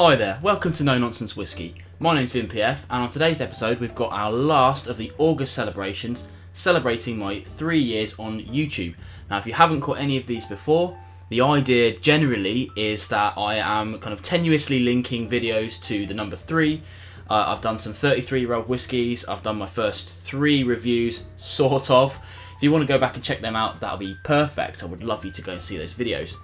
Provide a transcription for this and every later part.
Hi there, welcome to No Nonsense Whiskey. My name's Vin PF, and on today's episode we've got our last of the August celebrations, celebrating my 3 years on YouTube. Now if you haven't caught any of these before, the idea generally is that I am kind of tenuously linking videos to the number 3. I've done some 33-year-old whiskies, I've done my first 3 reviews, sort of. If you want to go back and check them out, that'll be perfect. I would love you to go and see those videos.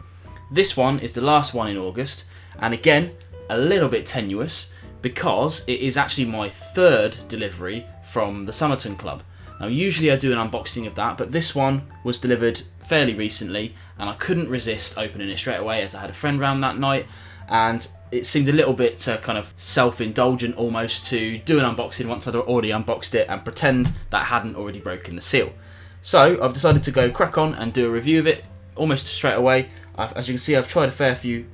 This one is the last one in August, and again, a little bit tenuous because it is actually my 3rd delivery from the Summerton Club. Now usually I do an unboxing of that, but this one was delivered fairly recently and I couldn't resist opening it straight away as I had a friend round that night, and it seemed a little bit kind of self-indulgent almost to do an unboxing once I'd already unboxed it and pretend that I hadn't already broken the seal. So I've decided to go crack on and do a review of it almost straight away. As you can see, I've tried a fair few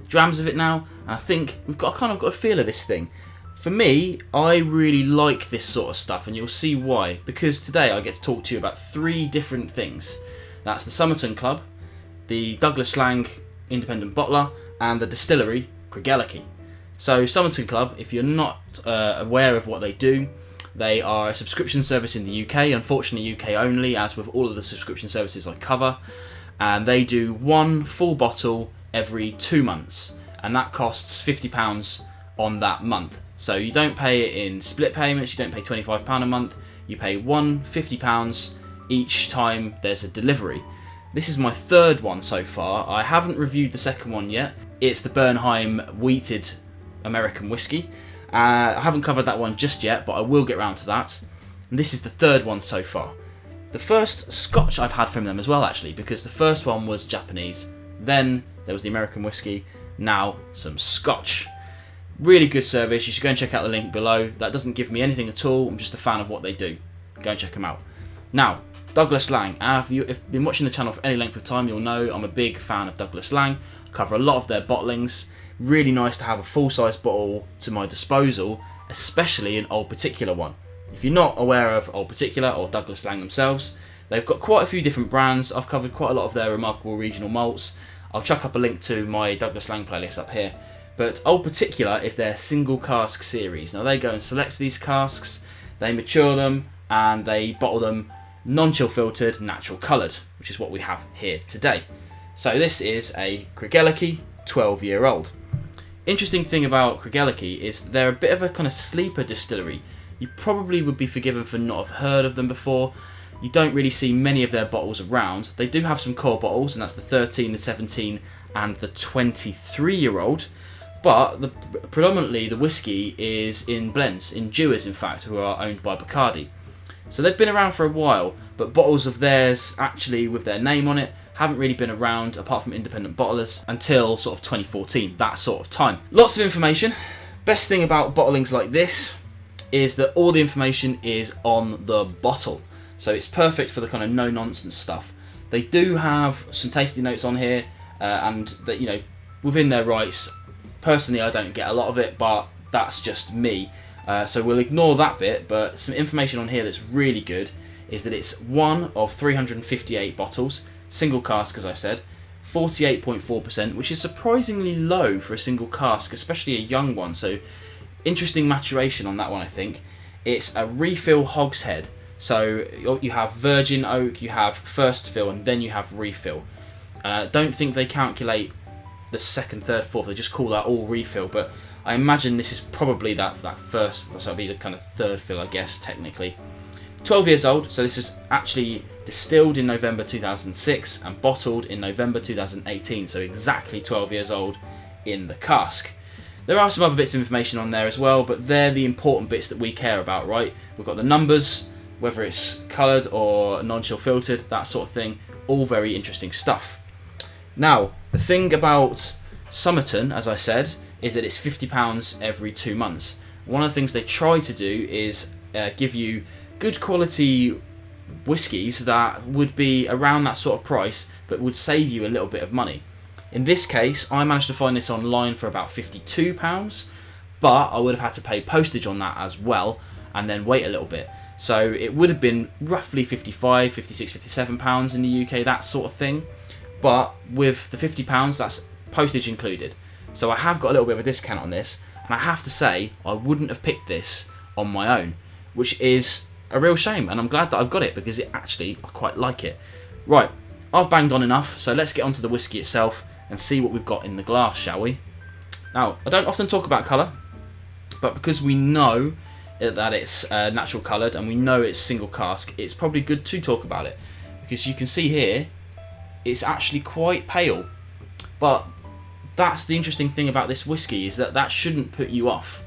drams of it now, and I think we've got kind of got a feel of this thing. For me, I really like this sort of stuff, and you'll see why. Because today I get to talk to you about 3 different things. That's the Summerton Club, the Douglas Laing independent bottler, and the distillery, Craigellachie. So Summerton Club, if you're not aware of what they do, they are a subscription service in the UK, unfortunately UK only, as with all of the subscription services I cover. And they do 1 full bottle every 2 months, and that costs £50 on that month. So you don't pay it in split payments, you don't pay £25 a month, you pay £50 each time there's a delivery. This is my 3rd one so far. I haven't reviewed the 2nd one yet. It's the Bernheim wheated American whiskey. I haven't covered that one just yet, but I will get round to that. And this is the 3rd one so far. The first Scotch I've had from them as well, actually, because the first one was Japanese, then there was the American whiskey, now some Scotch. Really good service, you should go and check out the link below. That doesn't give me anything at all, I'm just a fan of what they do. Go and check them out. Now, Douglas Laing. If you've been watching the channel for any length of time, you'll know I'm a big fan of Douglas Laing. I cover a lot of their bottlings. Really nice to have a full-size bottle to my disposal, especially an Old Particular one. If you're not aware of Old Particular or Douglas Laing themselves, they've got quite a few different brands. I've covered quite a lot of their remarkable regional malts. I'll chuck up a link to my Douglas Laing playlist up here. But Old Particular is their Single Cask series. Now they go and select these casks, they mature them, and they bottle them non-chill filtered, natural coloured, which is what we have here today. So this is a Craigellachie 12-year-old. Interesting thing about Craigellachie is they're a bit of a kind of sleeper distillery. You probably would be forgiven for not have heard of them before. You don't really see many of their bottles around. They do have some core bottles, and that's the 13, the 17, and the 23-year-old. But predominantly the whiskey is in blends, in dewars in fact, who are owned by Bacardi. So they've been around for a while, but bottles of theirs actually with their name on it haven't really been around, apart from independent bottlers, until sort of 2014, that sort of time. Lots of information. Best thing about bottlings like this is that all the information is on the bottle. So it's perfect for the kind of no-nonsense stuff. They do have some tasting notes on here, and that, you know, within their rights. Personally, I don't get a lot of it, but that's just me. So we'll ignore that bit, but some information on here that's really good is that it's 1 of 358 bottles, single cask as I said, 48.4%, which is surprisingly low for a single cask, especially a young one. So interesting maturation on that one, I think. It's a refill hogshead. So you have virgin oak, you have first fill, and then you have refill. Don't think they calculate the 2nd, 3rd, 4th, they just call that all refill, but I imagine this is probably that first, so it'll be the kind of 3rd fill, I guess, technically. 12 years old, so this is actually distilled in November 2006 and bottled in November 2018, so exactly 12 years old in the cask. There are some other bits of information on there as well, but they're the important bits that we care about, right? We've got the numbers, whether it's coloured or non-chill filtered, that sort of thing, all very interesting stuff. Now, the thing about Summerton, as I said, is that it's £50 every 2 months. One of the things they try to do is give you good quality whiskies that would be around that sort of price, but would save you a little bit of money. In this case, I managed to find this online for about £52, but I would have had to pay postage on that as well, and then wait a little bit. So it would have been roughly £55, £56, £57 in the UK, that sort of thing. But with the £50, that's postage included. So I have got a little bit of a discount on this, and I have to say I wouldn't have picked this on my own, which is a real shame, and I'm glad that I've got it because I quite like it. Right, I've banged on enough, so let's get onto the whiskey itself and see what we've got in the glass, shall we? Now, I don't often talk about colour, but because we know that it's natural coloured and we know it's single cask, it's probably good to talk about it, because you can see here it's actually quite pale. But that's the interesting thing about this whiskey, is that shouldn't put you off.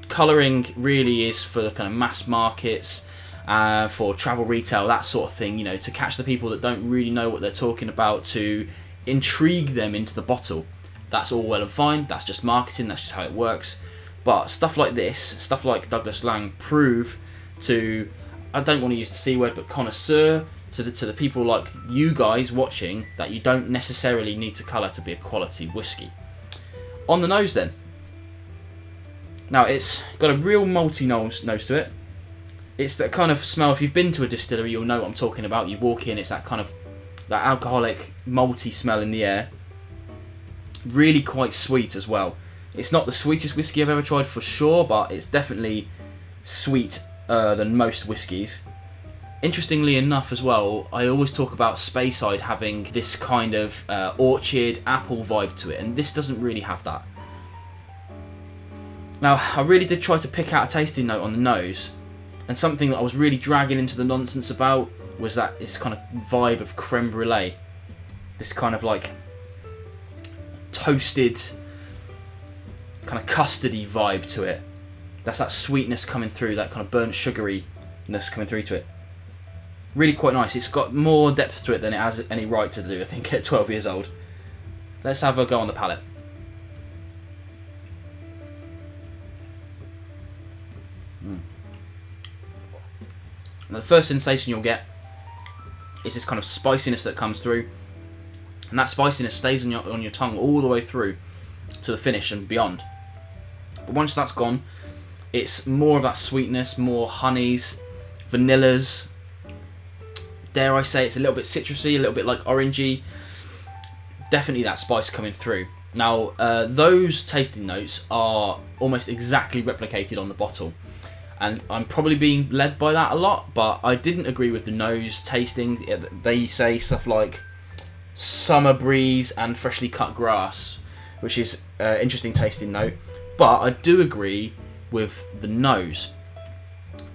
Colouring really is for the kind of mass markets, for travel retail, that sort of thing, you know, to catch the people that don't really know what they're talking about, to intrigue them into the bottle. That's all well and fine, that's just marketing, that's just how it works. But stuff like this, stuff like Douglas Laing, prove to, I don't want to use the C word, but connoisseur, to the people like you guys watching, that you don't necessarily need to colour to be a quality whiskey. On the nose then. Now it's got a real malty nose to it. It's that kind of smell, if you've been to a distillery you'll know what I'm talking about. You walk in, it's that kind of, that alcoholic malty smell in the air. Really quite sweet as well. It's not the sweetest whiskey I've ever tried for sure, but it's definitely sweet than most whiskies. Interestingly enough as well, I always talk about Speyside having this kind of orchard apple vibe to it, and this doesn't really have that. Now, I really did try to pick out a tasting note on the nose, and something that I was really dragging into the nonsense about was that this kind of vibe of creme brulee. This kind of like toasted, kind of custardy vibe to it. That's that sweetness coming through, that kind of burnt sugaryness coming through to it. Really quite nice. It's got more depth to it than it has any right to do, I think, at 12 years old. Let's have a go on the palate. The first sensation you'll get is this kind of spiciness that comes through, and that spiciness stays on your tongue all the way through to the finish and beyond. But once that's gone, it's more of that sweetness, more honeys, vanillas. Dare I say it's a little bit citrusy, a little bit like orangey. Definitely that spice coming through. Now, those tasting notes are almost exactly replicated on the bottle. And I'm probably being led by that a lot, but I didn't agree with the nose tasting. They say stuff like summer breeze and freshly cut grass, which is an interesting tasting note. But I do agree with the nose.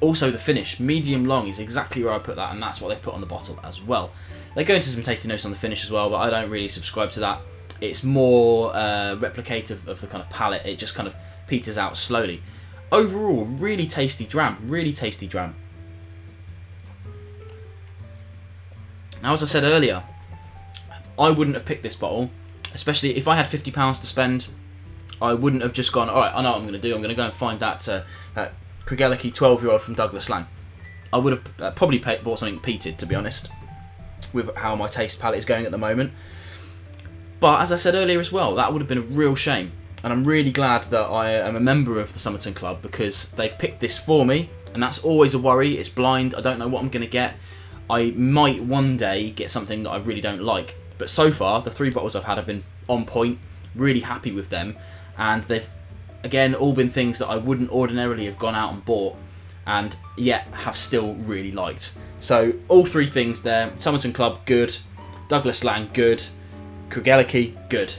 Also the finish, medium long, is exactly where I put that, and that's what they put on the bottle as well. They go into some tasting notes on the finish as well, but I don't really subscribe to that. It's more replicative of the kind of palate. It just kind of peters out slowly. Overall, really tasty dram, really tasty dram. Now, as I said earlier, I wouldn't have picked this bottle, especially if I had £50 to spend. I wouldn't have just gone, alright, I know what I'm going to do, I'm going to go and find that Craigellachie 12-year-old from Douglas Laing. I would have probably bought something peated, to be honest, with how my taste palette is going at the moment. But as I said earlier as well, that would have been a real shame. And I'm really glad that I am a member of the Summerton Club, because they've picked this for me, and that's always a worry. It's blind, I don't know what I'm going to get. I might one day get something that I really don't like. But so far, the 3 bottles I've had have been on point, really happy with them, and they've, again, all been things that I wouldn't ordinarily have gone out and bought, and yet have still really liked. So, all 3 things there. Summerton Club, good. Douglas Laing, good. Craigellachie, good.